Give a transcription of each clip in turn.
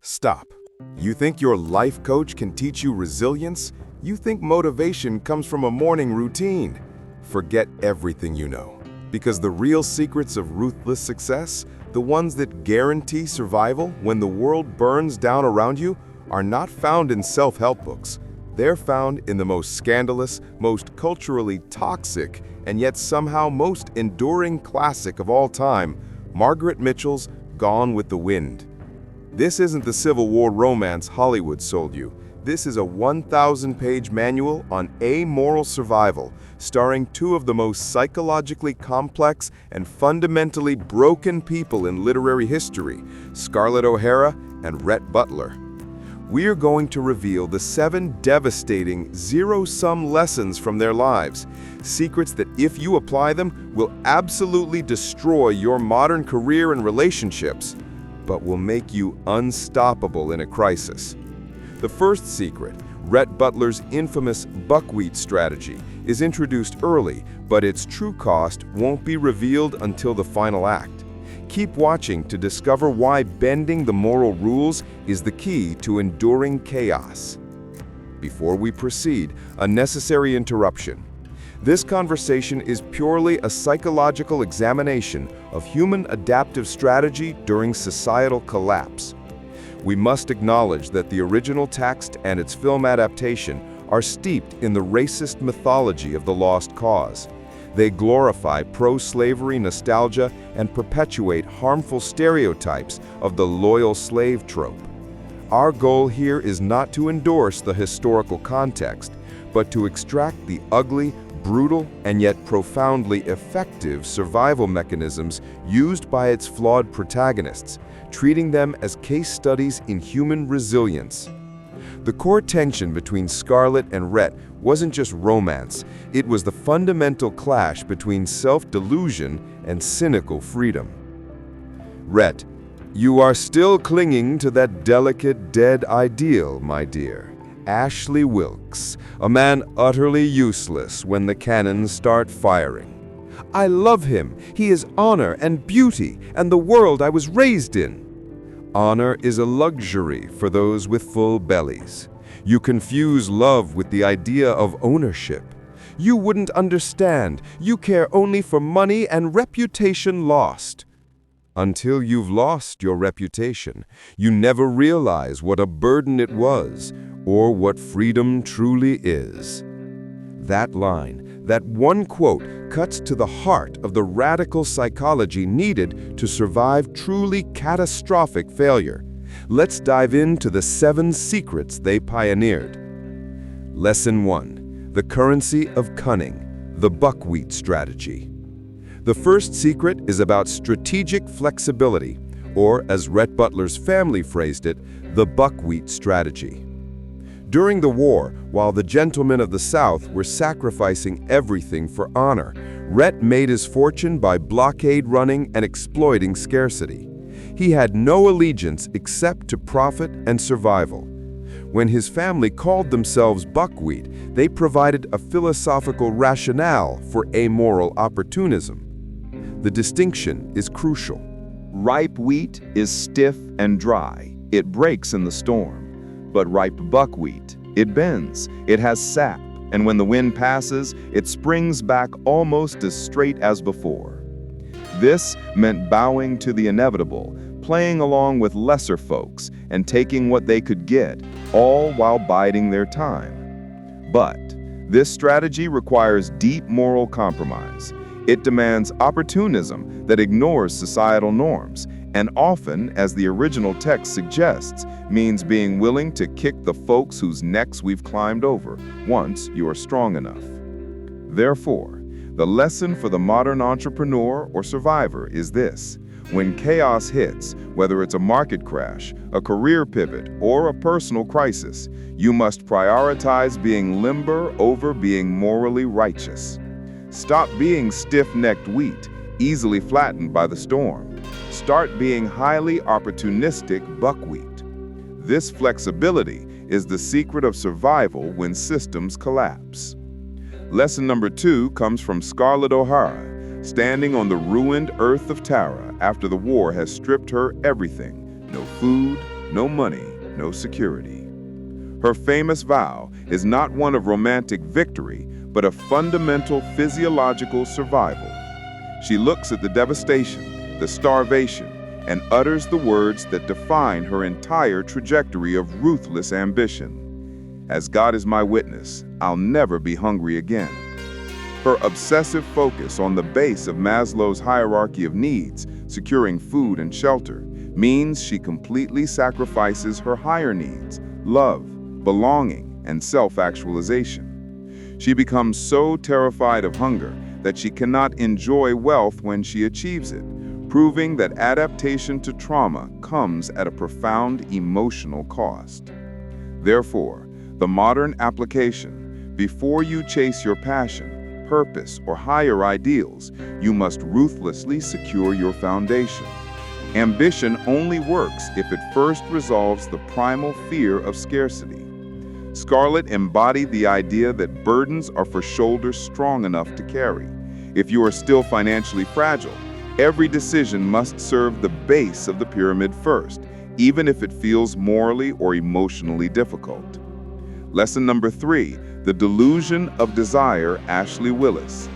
Stop. You think your life coach can teach you resilience? You think motivation comes from a morning routine? Forget everything you know. Because the real secrets of ruthless success, the ones that guarantee survival when the world burns down around you, are not found in self-help books. They're found in the most scandalous, most culturally toxic, and yet somehow most enduring classic of all time, Margaret Mitchell's Gone with the Wind. This isn't the Civil War romance Hollywood sold you. This is a 1,000-page manual on amoral survival, starring two of the most psychologically complex and fundamentally broken people in literary history, Scarlett O'Hara and Rhett Butler. We're going to reveal the 7 devastating, zero-sum lessons from their lives, secrets that, if you apply them, will absolutely destroy your modern career and relationships, but will make you unstoppable in a crisis. The first secret, Rhett Butler's infamous Buckwheat Strategy, is introduced early, but its true cost won't be revealed until the final act. Keep watching to discover why bending the moral rules is the key to enduring chaos. Before we proceed, a necessary interruption. This conversation is purely a psychological examination of human adaptive strategy during societal collapse. We must acknowledge that the original text and its film adaptation are steeped in the racist mythology of the lost cause. They glorify pro-slavery nostalgia and perpetuate harmful stereotypes of the loyal slave trope. Our goal here is not to endorse the historical context, but to extract the ugly, brutal, and yet profoundly effective survival mechanisms used by its flawed protagonists, treating them as case studies in human resilience. The core tension between Scarlett and Rhett wasn't just romance, it was the fundamental clash between self-delusion and cynical freedom. Rhett, you are still clinging to that delicate, dead ideal, my dear. Ashley Wilkes, a man utterly useless when the cannons start firing. I love him. He is honor and beauty and the world I was raised in. Honor is a luxury for those with full bellies. You confuse love with the idea of ownership. You wouldn't understand. You care only for money and reputation lost. Until you've lost your reputation, you never realize what a burden it was, or what freedom truly is. That line, that one quote, cuts to the heart of the radical psychology needed to survive truly catastrophic failure. Let's dive into the 7 secrets they pioneered. Lesson 1. The currency of cunning, the Buckwheat Strategy. The first secret is about strategic flexibility, or as Rhett Butler's family phrased it, the Buckwheat Strategy. During the war, while the gentlemen of the South were sacrificing everything for honor, Rhett made his fortune by blockade running and exploiting scarcity. He had no allegiance except to profit and survival. When his family called themselves buckwheat, they provided a philosophical rationale for amoral opportunism. The distinction is crucial. Ripe wheat is stiff and dry. It breaks in the storm. But ripe buckwheat, it bends, it has sap, and when the wind passes, it springs back almost as straight as before. This meant bowing to the inevitable, playing along with lesser folks, and taking what they could get, all while biding their time. But this strategy requires deep moral compromise. It demands opportunism that ignores societal norms, and often, as the original text suggests, means being willing to kick the folks whose necks we've climbed over once you are strong enough. Therefore, the lesson for the modern entrepreneur or survivor is this: when chaos hits, whether it's a market crash, a career pivot, or a personal crisis, you must prioritize being limber over being morally righteous. Stop being stiff-necked wheat, easily flattened by the storm. Start being highly opportunistic buckwheat. This flexibility is the secret of survival when systems collapse. Lesson number 2 comes from Scarlett O'Hara, standing on the ruined earth of Tara after the war has stripped her everything. No food, no money, no security. Her famous vow is not one of romantic victory, but of fundamental physiological survival. She looks at the devastation, the starvation, and utters the words that define her entire trajectory of ruthless ambition. As God is my witness, I'll never be hungry again. Her obsessive focus on the base of Maslow's hierarchy of needs, securing food and shelter, means she completely sacrifices her higher needs, love, belonging, and self-actualization. She becomes so terrified of hunger that she cannot enjoy wealth when she achieves it, proving that adaptation to trauma comes at a profound emotional cost. Therefore, the modern application: before you chase your passion, purpose, or higher ideals, you must ruthlessly secure your foundation. Ambition only works if it first resolves the primal fear of scarcity. Scarlett embodied the idea that burdens are for shoulders strong enough to carry. If you are still financially fragile, every decision must serve the base of the pyramid first, even if it feels morally or emotionally difficult. Lesson number 3, the delusion of desire, Ashley Willis.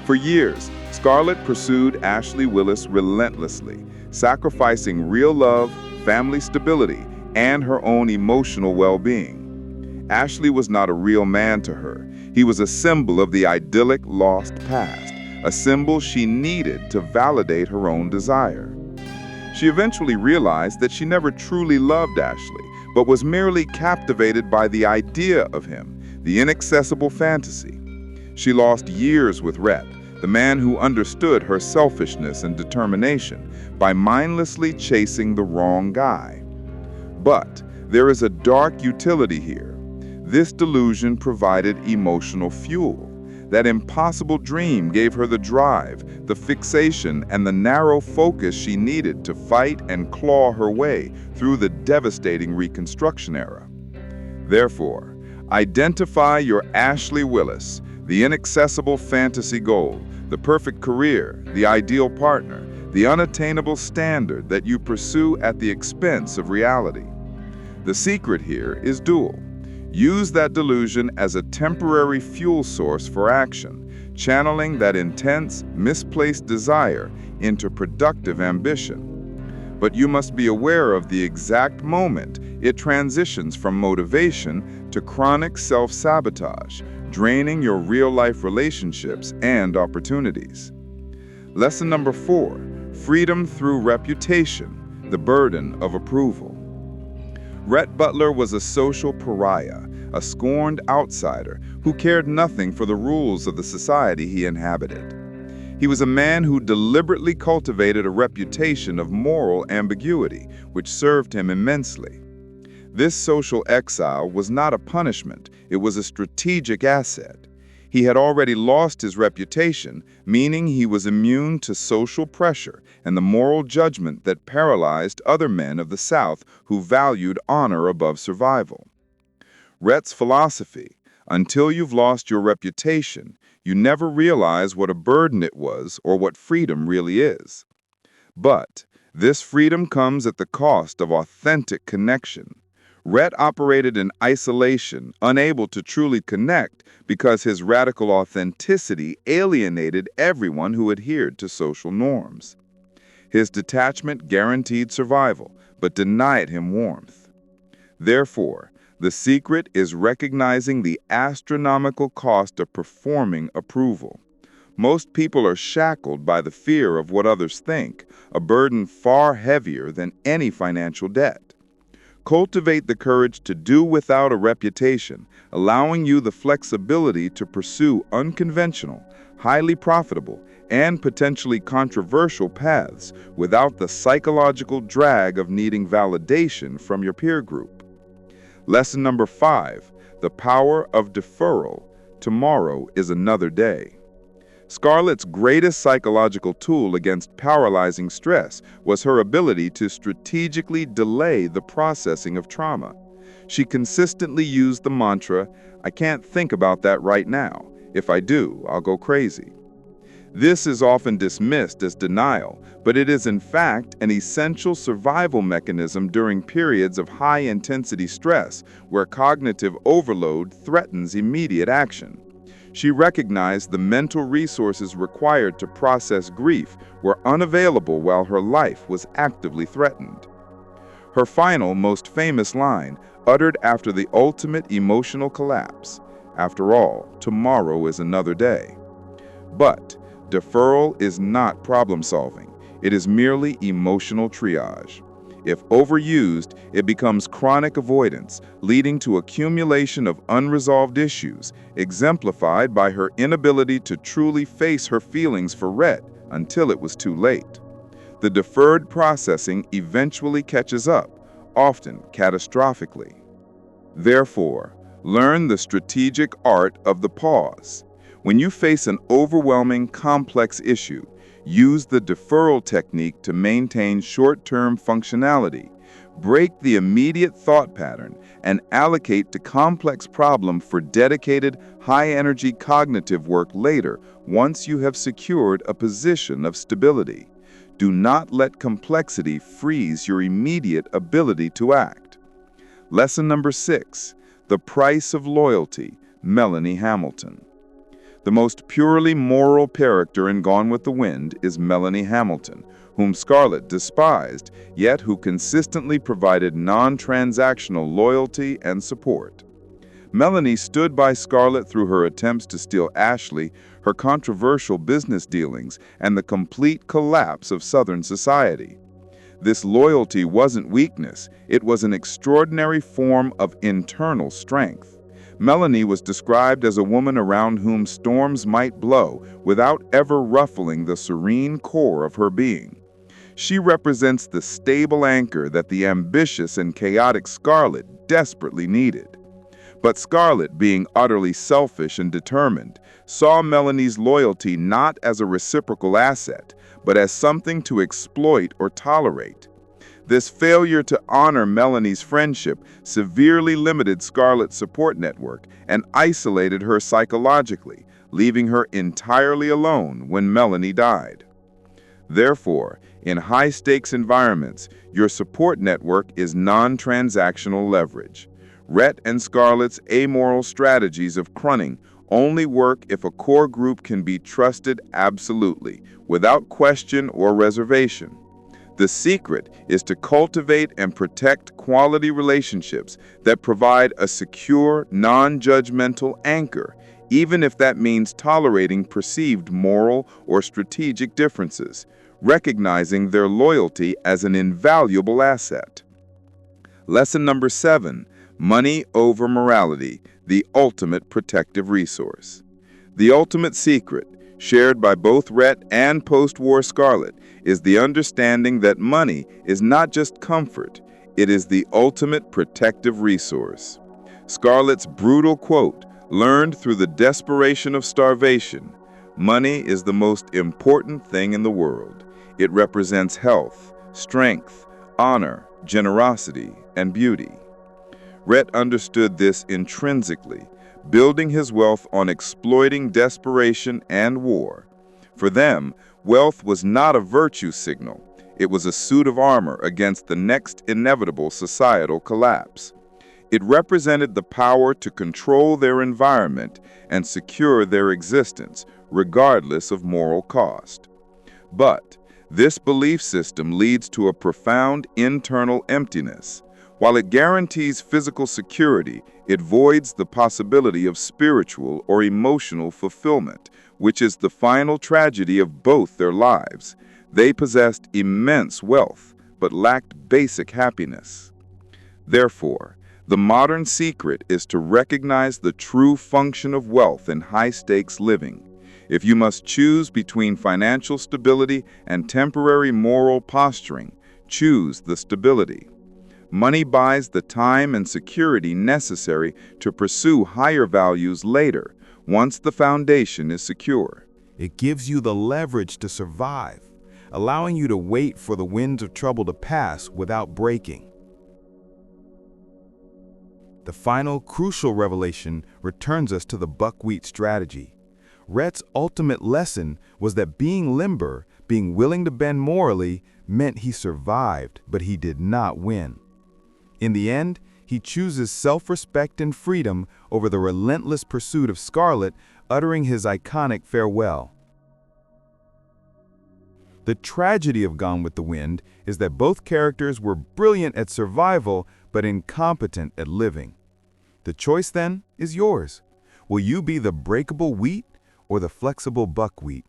For years, Scarlett pursued Ashley Willis relentlessly, sacrificing real love, family stability, and her own emotional well-being. Ashley was not a real man to her. He was a symbol of the idyllic lost past, a symbol she needed to validate her own desire. She eventually realized that she never truly loved Ashley, but was merely captivated by the idea of him, the inaccessible fantasy. She lost years with Rhett, the man who understood her selfishness and determination, by mindlessly chasing the wrong guy. But there is a dark utility here. This delusion provided emotional fuel. That impossible dream gave her the drive, the fixation, and the narrow focus she needed to fight and claw her way through the devastating Reconstruction era. Therefore, identify your Ashley Willis, the inaccessible fantasy goal, the perfect career, the ideal partner, the unattainable standard that you pursue at the expense of reality. The secret here is dual. Use that delusion as a temporary fuel source for action, channeling that intense, misplaced desire into productive ambition. But you must be aware of the exact moment it transitions from motivation to chronic self-sabotage, draining your real-life relationships and opportunities. Lesson number 4, freedom through reputation, the burden of approval. Rhett Butler was a social pariah, a scorned outsider who cared nothing for the rules of the society he inhabited. He was a man who deliberately cultivated a reputation of moral ambiguity, which served him immensely. This social exile was not a punishment, it was a strategic asset. He had already lost his reputation, meaning he was immune to social pressure and the moral judgment that paralyzed other men of the South who valued honor above survival. Rhett's philosophy: until you've lost your reputation, you never realize what a burden it was or what freedom really is. But this freedom comes at the cost of authentic connection. Rhett operated in isolation, unable to truly connect because his radical authenticity alienated everyone who adhered to social norms. His detachment guaranteed survival, but denied him warmth. Therefore, the secret is recognizing the astronomical cost of performing approval. Most people are shackled by the fear of what others think, a burden far heavier than any financial debt. Cultivate the courage to do without a reputation, allowing you the flexibility to pursue unconventional, highly profitable, and potentially controversial paths without the psychological drag of needing validation from your peer group. Lesson number 5, the power of deferral. Tomorrow is another day. Scarlett's greatest psychological tool against paralyzing stress was her ability to strategically delay the processing of trauma. She consistently used the mantra, "I can't think about that right now. If I do, I'll go crazy." This is often dismissed as denial, but it is in fact an essential survival mechanism during periods of high-intensity stress where cognitive overload threatens immediate action. She recognized the mental resources required to process grief were unavailable while her life was actively threatened. Her final, most famous line, uttered after the ultimate emotional collapse, "After all, tomorrow is another day." But deferral is not problem-solving. It is merely emotional triage. If overused, it becomes chronic avoidance, leading to accumulation of unresolved issues, exemplified by her inability to truly face her feelings for Rhett until it was too late. The deferred processing eventually catches up, often catastrophically. Therefore, learn the strategic art of the pause. When you face an overwhelming, complex issue, use the deferral technique to maintain short-term functionality. Break the immediate thought pattern and allocate the complex problem for dedicated, high-energy cognitive work later once you have secured a position of stability. Do not let complexity freeze your immediate ability to act. Lesson number 6, The Price of Loyalty, Melanie Hamilton. The most purely moral character in Gone with the Wind is Melanie Hamilton, whom Scarlett despised, yet who consistently provided non-transactional loyalty and support. Melanie stood by Scarlett through her attempts to steal Ashley, her controversial business dealings, and the complete collapse of Southern society. This loyalty wasn't weakness, it was an extraordinary form of internal strength. Melanie was described as a woman around whom storms might blow without ever ruffling the serene core of her being. She represents the stable anchor that the ambitious and chaotic Scarlett desperately needed. But Scarlett, being utterly selfish and determined, saw Melanie's loyalty not as a reciprocal asset, but as something to exploit or tolerate. This failure to honor Melanie's friendship severely limited Scarlett's support network and isolated her psychologically, leaving her entirely alone when Melanie died. Therefore, in high-stakes environments, your support network is non-transactional leverage. Rhett and Scarlett's amoral strategies of Cunning only work if a core group can be trusted absolutely, without question or reservation. The secret is to cultivate and protect quality relationships that provide a secure, non-judgmental anchor, even if that means tolerating perceived moral or strategic differences, recognizing their loyalty as an invaluable asset. Lesson number 7, Money over Morality, the ultimate protective resource. The ultimate secret, shared by both Rhett and post-war Scarlett, is the understanding that money is not just comfort, it is the ultimate protective resource. Scarlett's brutal quote, learned through the desperation of starvation, "Money is the most important thing in the world. It represents health, strength, honor, generosity, and beauty." Rhett understood this intrinsically, building his wealth on exploiting desperation and war. For them, wealth was not a virtue signal. It was a suit of armor against the next inevitable societal collapse. It represented the power to control their environment and secure their existence, regardless of moral cost. But this belief system leads to a profound internal emptiness. While it guarantees physical security, it voids the possibility of spiritual or emotional fulfillment, which is the final tragedy of both their lives. They possessed immense wealth, but lacked basic happiness. Therefore, the modern secret is to recognize the true function of wealth in high-stakes living. If you must choose between financial stability and temporary moral posturing, choose the stability. Money buys the time and security necessary to pursue higher values later, once the foundation is secure. It gives you the leverage to survive, allowing you to wait for the winds of trouble to pass without breaking. The final crucial revelation returns us to the Buckwheat Strategy. Rhett's ultimate lesson was that being limber, being willing to bend morally, meant he survived, but he did not win. In the end, he chooses self-respect and freedom over the relentless pursuit of Scarlett, uttering his iconic farewell. The tragedy of Gone with the Wind is that both characters were brilliant at survival but incompetent at living. The choice, then, is yours. Will you be the breakable wheat or the flexible buckwheat?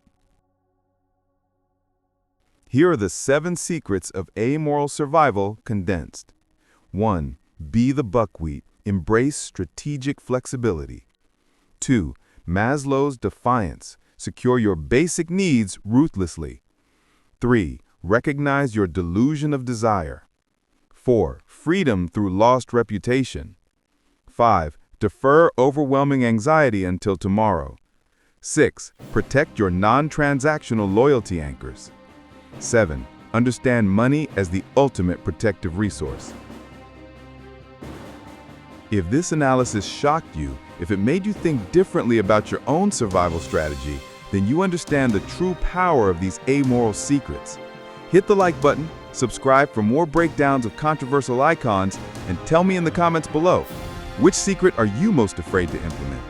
Here are the 7 secrets of amoral survival condensed. 1. Be the buckwheat. Embrace strategic flexibility. 2. Maslow's defiance. Secure your basic needs ruthlessly. 3. Recognize your delusion of desire. 4. Freedom through lost reputation. 5. Defer overwhelming anxiety until tomorrow. 6. Protect your non-transactional loyalty anchors. 7. Understand money as the ultimate protective resource. If this analysis shocked you, if it made you think differently about your own survival strategy, then you understand the true power of these amoral secrets. Hit the like button, subscribe for more breakdowns of controversial icons, and tell me in the comments below, which secret are you most afraid to implement?